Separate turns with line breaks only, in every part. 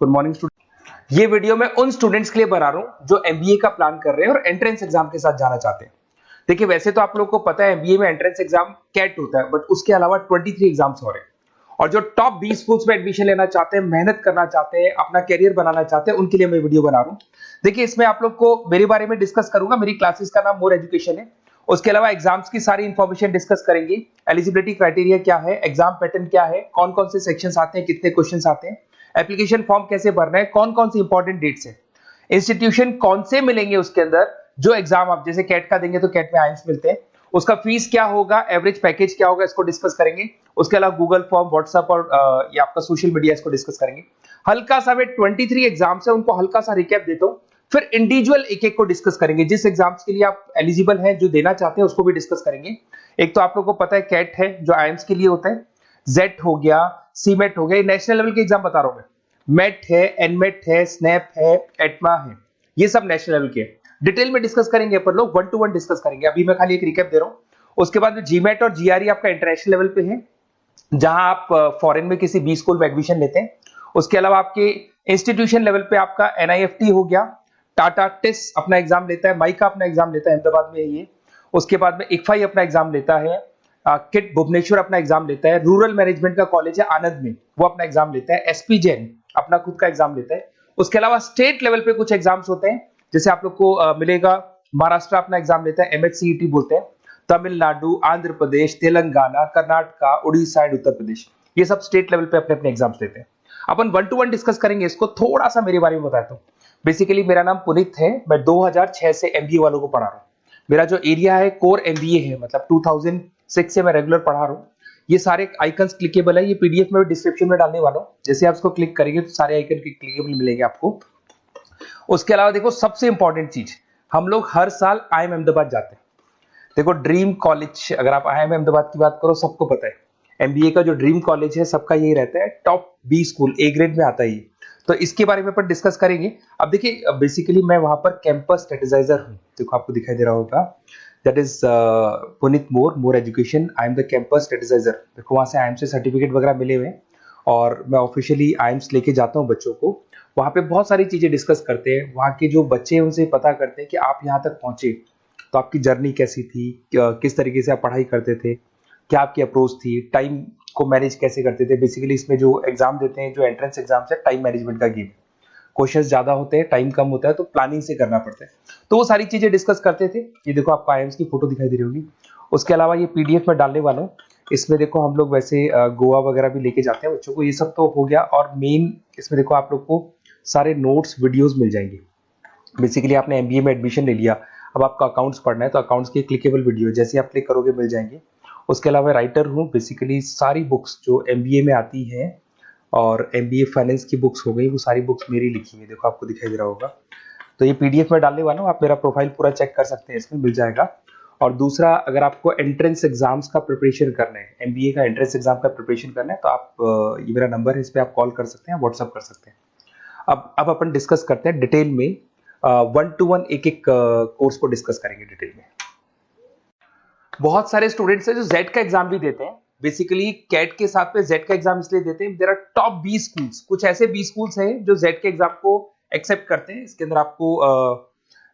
Good morning student. ये video मैं उन स्टूडेंट्स के लिए बना रहा हूं जो एमबीए का प्लान कर रहे हैं और एंट्रेंस एग्जाम के साथ जाना चाहते हैं। देखिए, वैसे तो आप लोगों को पता है एमबीए में एंट्रेंस एग्जाम कैट होता है, बट उसके अलावा 23 एग्जाम्स हो रहे हैं। और जो टॉप 20 स्कूल्स में एडमिशन लेना चाहते हैं, मेहनत करना चाहते हैं, अपना कैरियर बनाना चाहते हैं, उनके लिए मैं वीडियो बना रहा हूं। देखिए, इसमें आप लोग को मेरे बारे में डिस्कस करूंगा। मेरी क्लासेस का नाम मोर एजुकेशन है। उसके अलावा एग्जाम्स की सारी इंफॉर्मेशन डिस्कस करेंगे। एलिजिबिलिटी क्राइटेरिया क्या है, एग्जाम पैटर्न क्या है, कौन कौन से सेक्शंस आते हैं, कितने क्वेश्चंस आते हैं, एप्लीकेशन फॉर्म कैसे भरना है, कौन कौन सी इंपॉर्टेंट डेट्स है, इंस्टीट्यूशन कौन से मिलेंगे उसके अंदर। जो एग्जाम आप जैसे कैट का देंगे तो कैट में आइम्स मिलते हैं, उसका फीस क्या होगा, एवरेज पैकेज क्या होगा, इसको डिस्कस करेंगे। उसके अलावा गूगल फॉर्म, व्हाट्सएप और ये आपका सोशल मीडिया, इसको डिस्कस करेंगे। हल्का सा वे 23 एग्जाम्स है, उनको हल्का सा रिकैप देता हूं, फिर इंडिविजुअल एक एक को डिस्कस करेंगे। जिस एग्जाम्स के लिए आप एलिजिबल हैं, जो देना चाहते हैं, उसको भी डिस्कस करेंगे। एक तो आप लोगों को पता है कैट है जो आईएम्स के लिए होता है, जेट हो गया, सीमेट हो गया, नेशनल लेवल के एग्जाम बता रहा हूं मैं। मेट है, एनमेट है, स्नैप है, एटमा है, ये सब नेशनल लेवल के। डिटेल में डिस्कस करेंगे अपन लोग, 1 to 1 डिस्कस करेंगे। अभी मैं खाली एक रिकैप दे रहा हूं। उसके बाद में जीमेट और जीआरई आपका इंटरनेशनल लेवल पे है, जहां आप फॉरेन में किसी बी स्कूल में एडमिशन लेते हैं। उसके अलावा आपके इंस्टीट्यूशन लेवल पे आपका एनआईएफटी हो गया, टाटा टिस अपना एग्जाम लेता है, माइका अपना एग्जाम लेता है, अहमदाबाद में है ये। उसके बाद में इक्फाई अपना एग्जाम लेता है, किट भुवनेश्वर अपना एग्जाम लेता है, रूरल मैनेजमेंट का कॉलेज है आनंद में, वो अपना एग्जाम लेता है, एसपी जैन अपना खुद का एग्जाम लेता है। उसके अलावा स्टेट लेवल पे कुछ एग्जाम्स होते हैं, जैसे आप लोग को मिलेगा महाराष्ट्र अपना एग्जाम लेता है, एमएचसीईटी बोलते हैं, तमिलनाडु, आंध्र प्रदेश, तेलंगाना, कर्नाटका, उड़ीसा एंड उत्तर प्रदेश, ये सब स्टेट लेवल पे अपने अपने एग्जाम्स लेते हैं। अपन 1 to 1 डिस्कस करेंगे इसको। थोड़ा सा मेरे बारे में बताता हूँ। बेसिकली मेरा नाम पुनीत है, मैं 2006 से एमबीए वालों को पढ़ा रहा हूँ। मेरा जो एरिया है कोर एमबीए है, मतलब 2006 से मैं रेगुलर पढ़ा रहा हूँ। ये सारे आइकन्स क्लिकेबल है, ये पीडीएफ में डिस्क्रिप्शन में डालने वाला हूँ। जैसे आप इसको क्लिक करेंगे तो सारे आइकन क्लिकेबल मिलेंगे आपको। उसके अलावा देखो, सबसे इंपॉर्टेंट चीज, हम लोग हर साल आईएम अहमदाबाद जाते हैं। देखो, ड्रीम कॉलेज, अगर आप आईएम अहमदाबाद की बात करो, सबको पता है एमबीए का जो ड्रीम कॉलेज है सबका यही रहता है, top B school, A grade में आता है ये। तो इसके बारे में अपन डिस्कस करेंगे। अब देखिए, बेसिकली मैं वहां पर कैंपस स्ट्रेटेजाइजर हूँ। देखो, आपको दिखाई दे रहा होगा, that is Puneet more education, I am the campus strategizer. देखो, वहां से आईएम से सर्टिफिकेट वगैरह मिले हुए हैं और मैं ऑफिशियली आईएम्स लेके जाता हूँ बच्चों को। वहां पे बहुत सारी चीजें डिस्कस करते हैं, वहां के जो बच्चे हैं उनसे पता करते हैं कि आप यहाँ तक पहुंचे तो आपकी जर्नी कैसी थी, किस तरीके से आप पढ़ाई करते थे, क्या आपकी अप्रोच थी, टाइम को मैनेज कैसे करते थे। बेसिकली इसमें जो एग्जाम देते हैं, जो एंट्रेंस एग्जाम है, टाइम मैनेजमेंट का गेम। क्वेश्चंस ज्यादा होते हैं, टाइम कम होता है, तो प्लानिंग से करना पड़ता है। तो वो सारी चीजें डिस्कस करते थे। ये देखो, आपको आईएम्स की फोटो दिखाई दे रही होगी। उसके अलावा ये पीडीएफ में डालने वाला हूँ। इसमें देखो, हम लोग वैसे गोवा वगैरह भी लेके जाते हैं बच्चों को। ये सब तो हो गया। और मेन इसमें देखो, आप लोग को सारे नोट्स, वीडियोस मिल जाएंगे। बेसिकली आपने एमबीए में एडमिशन ले लिया, अब आपका अकाउंट्स पढ़ना है तो अकाउंट्स की क्लिकेबल वीडियो जैसे आप क्लिक करोगे मिल जाएंगे। उसके अलावा राइटर हूँ, बेसिकली सारी बुक्स जो एमबीए में आती हैं और एमबीए फाइनेंस की बुक्स हो गई, वो सारी बुक्स मेरी लिखी है। देखो, आपको दिखाई दे रहा होगा। तो ये पीडीएफ में डालने वाला हूँ, आप मेरा प्रोफाइल पूरा चेक कर सकते हैं, इसमें मिल जाएगा। और दूसरा, अगर आपको एंट्रेंस एग्जाम्स का प्रिपरेशन करना है, एमबीए का एंट्रेंस एग्जाम का प्रिपरेशन करना है, तो आप ये मेरा नंबर है, इस पर आप कॉल कर सकते हैं, व्हाट्सअप कर सकते हैं। अब अपन डिस्कस करते हैं डिटेल में, 1 to 1 एक एक कोर्स को डिस्कस करेंगे डिटेल में। बहुत सारे स्टूडेंट्स हैं जो जेड का एग्जाम भी देते हैं। बेसिकली कैट के साथ में जेड का एग्जाम इसलिए देते हैं, देयर आर टॉप 20 स्कूल्स, कुछ ऐसे 20 स्कूल्स हैं जो जेड के एग्जाम को एक्सेप्ट करते हैं। इसके अंदर आपको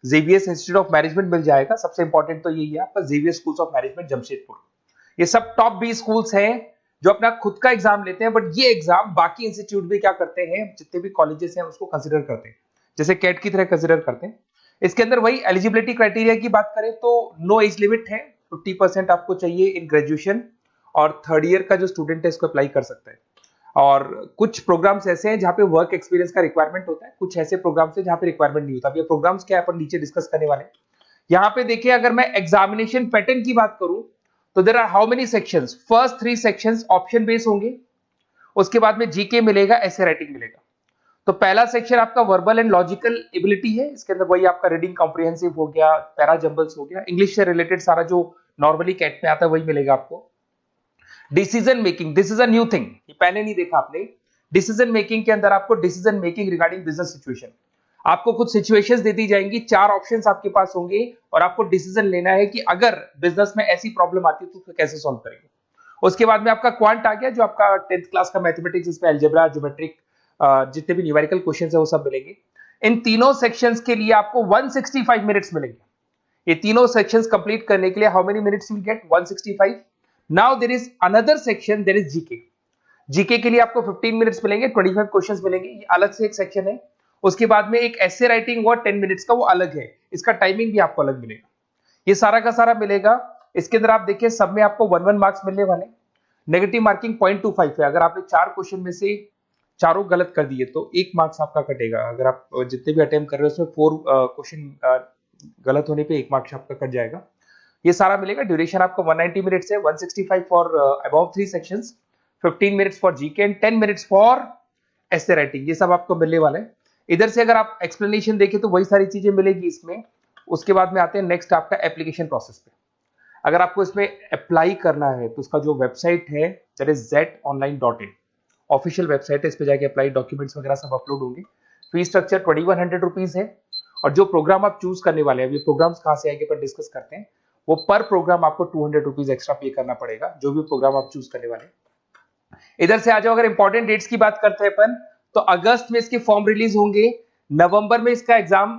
जेवीएस इंस्टीट्यूट ऑफ मैनेजमेंट मिल जाएगा। सबसे इंपॉर्टेंट तो यही है आपका, JVS schools of management Jamshedpur. ये सब टॉप 20 स्कूल्स हैं जो अपना खुद का एग्जाम लेते हैं, बट ये एग्जाम बाकी इंस्टीट्यूट भी क्या करते हैं, जितने भी कॉलेजेस हैं उसको कंसिडर करते हैं, जैसे कैट की तरह कंसिडर करते हैं। इसके अंदर वही एलिजिबिलिटी क्राइटेरिया की बात करें तो नो एज लिमिट है, 50% आपको चाहिए इन ग्रेजुएशन, और थर्ड ईयर का जो स्टूडेंट है इसको अप्लाई कर सकता है। और कुछ प्रोग्राम्स ऐसे हैं जहां पे वर्क एक्सपीरियंस का रिक्वायरमेंट होता है, कुछ ऐसे प्रोग्राम्स हैं जहां पे रिक्वायरमेंट नहीं होता। अब ये प्रोग्राम्स क्या है अपन नीचे डिस्कस करने वाले हैं। यहाँ पे देखिए, अगर मैं एग्जामिनेशन पैटर्न की बात करूं तो there are how many sections. First 3 sections option base होंगे, उसके बाद में जीके मिलेगा, ऐसे राइटिंग मिलेगा। तो पहला सेक्शन आपका वर्बल एंड लॉजिकल एबिलिटी है। इसके अंदर वही आपका रीडिंग कॉम्प्रिहेंसिव हो गया, पैरा जंबल्स हो गया, इंग्लिश से रिलेटेड सारा जो नॉर्मली कैट में आता है वही मिलेगा आपको। Decision making, this is a new thing, ये पहले नहीं देखा आपने। डिसीजन मेकिंग के अंदर आपको decision making regarding business situation, आपको कुछ सिचुएशंस दे दी जाएंगी, 4 ऑप्शंस आपके पास होंगे और आपको डिसीजन लेना है कि अगर बिजनेस में ऐसी प्रॉब्लम आती है तो कैसे सॉल्व करेंगे। उसके बाद में आपका क्वांट आ गया, जो आपका 10th क्लास का मैथमेटिक्स, इसमें अलजेब्रा, ज्योमेट्रिक जितने भी न्यूमेरिकल क्वेश्चंस है वो सब मिलेंगे। इन तीनों सेक्शंस के लिए आपको 165 मिनट्स मिलेंगे। ये तीनों सेक्शंस कंप्लीट करने के लिए how many minutes you get? 165। Now there is another section, there is GK. GK के लिए आपको 15 मिनट्स मिलेंगे, 25 क्वेश्चंस मिलेंगे, ये अलग से एक सेक्शन है। उसके बाद में एक एसे राइटिंग हुआ 10 मिनट्स का, वो अलग है, इसका टाइमिंग भी आपको अलग मिलेगा। ये सारा का सारा मिलेगा। इसके अंदर आप देखिए सब में आपको 1 मार्क्स मिलने वाले। नेगेटिव मार्किंग 0.25 है। अगर आपने 4 क्वेश्चन में से चारों गलत कर दिए तो 1 मार्क्स आपका कटेगा। अगर आप जितने भी अटेम्प्ट कर रहे हो उसमें 4 क्वेश्चन गलत होने पे 1 मार्क्स आपका कट जाएगा। ये सारा मिलेगा। ड्यूरेशन आपको 190 मिनट्स है, 165 for above 3 sections, 15 minutes for GK and 10 minutes for essay writing. ये सब आपको मिलने वाला है। इधर से अगर आप एक्सप्लेनेशन देखें तो वही सारी चीजें मिलेगी इसमें। उसके बाद में आते हैं नेक्स्ट आपका एप्लीकेशन प्रोसेस पे। अगर आपको इसमें अप्लाई करना है तो उसका जो वेबसाइट है that is zetonline.in, official website है। इस पे जाके अप्लाई डॉक्यूमेंट्स वगैरह सब अपलोड होंगे। फीस स्ट्रक्चर 2100 रुपीज है। और जो प्रोग्राम आप चूज करने वाले हैं, ये प्रोग्राम्स कहां से आएंगे पर डिस्कस करते हैं। वो पर प्रोग्राम आपको 200 रुपीज एक्स्ट्रा पे करना पड़ेगा, जो भी प्रोग्राम आप चूज करने वाले हैं। इधर से आ जाओ, अगर इंपॉर्टेंट डेट्स की बात करते हैं अपन, तो अगस्त में इसके फॉर्म रिलीज होंगे, नवंबर में इसका एग्जाम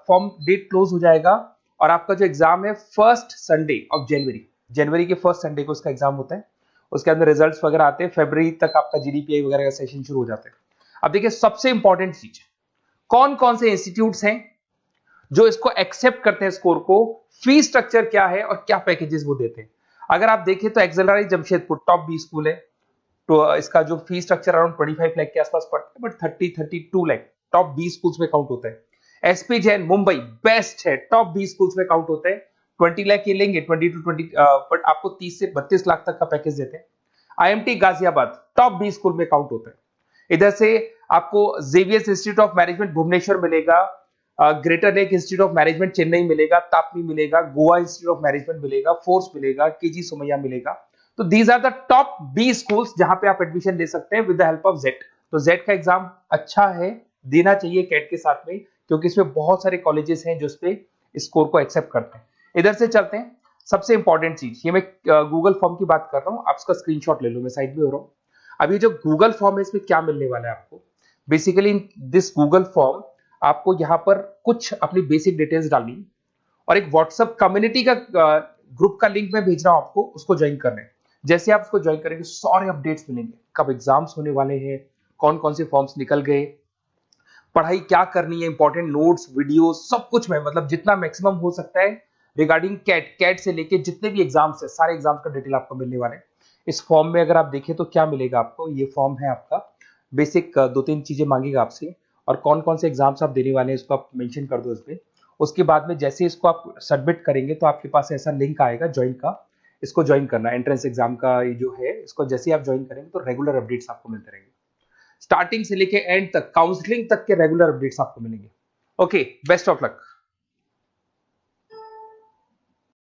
फॉर्म डेट क्लोज हो जाएगा, और आपका जो एग्जाम है फर्स्ट संडे ऑफ जनवरी के फर्स्ट संडे को इसका एग्जाम होता है। उसके अंदर रिजल्ट्स वगैरह आते हैं, फरवरी तक आपका जीडीपीआई वगैरह का सेशन शुरू हो जाता है। अब देखिए सबसे इंपॉर्टेंट चीज, कौन कौन से इंस्टीट्यूट्स हैं जो इसको एक्सेप्ट करते हैं स्कोर को, फी स्ट्रक्चर क्या है और क्या पैकेजेस वो देते हैं। अगर आप देखें तो एक्सेलरी जमशेदपुर टॉप 20 स्कूल है, तो इसका जो फी स्ट्रक्चर अराउंड 25 लाख के आसपास पड़ता है, बट 32 लाख टॉप 20 स्कूल्स में काउंट होता है। एसपी जैन मुंबई बेस्ट है, टॉप 20 स्कूल्स में काउंट होते हैं। 20 लाख ये लेंगे, 20 to 20, बट आपको 30 से 32 लाख तक का पैकेज देते हैं। आईएमटी गाजियाबाद टॉप 20 स्कूल में काउंट होता है। इधर से आपको Xavier's institute of management Bhubaneswar मिलेगा, greater lake institute of management Chennai मिलेगा, तापनी मिलेगा, गोवा इंस्टीट्यूट ऑफ मैनेजमेंट मिलेगा, फोर्स मिलेगा, केजी सोमैया मिलेगा। तो these are the top 20 schools जहां पे आप एडमिशन ले सकते हैं with the help of XAT. तो जेट का एग्जाम अच्छा है, देना चाहिए कैट के साथ में, क्योंकि इसमें बहुत सारे कॉलेजेस हैं जो इस पे स्कोर को एक्सेप्ट करते हैं। इधर से चलते हैं, सबसे इंपॉर्टेंट चीज, ये मैं गूगल फॉर्म की बात कर रहा हूं, आप इसका स्क्रीनशॉट ले लो, मैं साइड में हो रहा हूं। अभी जो गूगल फॉर्म है इसमें क्या मिलने वाला है आपको, बेसिकली दिस गूगल फॉर्म आपको यहाँ पर कुछ अपनी बेसिक डिटेल्स डालनी और एक व्हाट्सएप कम्युनिटी का ग्रुप का लिंक मैं भेज रहा हूं आपको, उसको ज्वाइन करना है। जैसे आप उसको ज्वाइन करेंगे सारे अपडेट्स मिलेंगे, कब एग्जाम्स होने वाले हैं, कौन कौन से फॉर्म्स निकल गए, पढ़ाई क्या करनी है, इंपॉर्टेंट नोट्स वीडियो सब कुछ में, मतलब जितना मैक्सिमम हो सकता है रिगार्डिंग कैट से लेके जितने भी एग्जाम्स है सारे एग्जाम्स का डिटेल आपको मिलने वाले हैं। इस फॉर्म में अगर आप देखें तो क्या मिलेगा आपको, ये फॉर्म है आपका, बेसिक 2-3 चीजें मांगेगा आपसे, और कौन कौन से एग्जाम्स आप देने वाले हैं इसको आप मेंशन कर दो इसमें। उसके बाद में जैसे इसको आप सबमिट करेंगे तो आपके पास ऐसा लिंक आएगा ज्वाइन का, इसको ज्वाइन करना, एंट्रेंस एग्जाम का ये जो है, इसको जैसे आप ज्वाइन करेंगे तो रेगुलर अपडेट्स आपको मिलते रहेंगे, स्टार्टिंग से लेके एंड तक, काउंसलिंग तक के रेगुलर अपडेट्स आपको मिलेंगे। Okay, best of luck.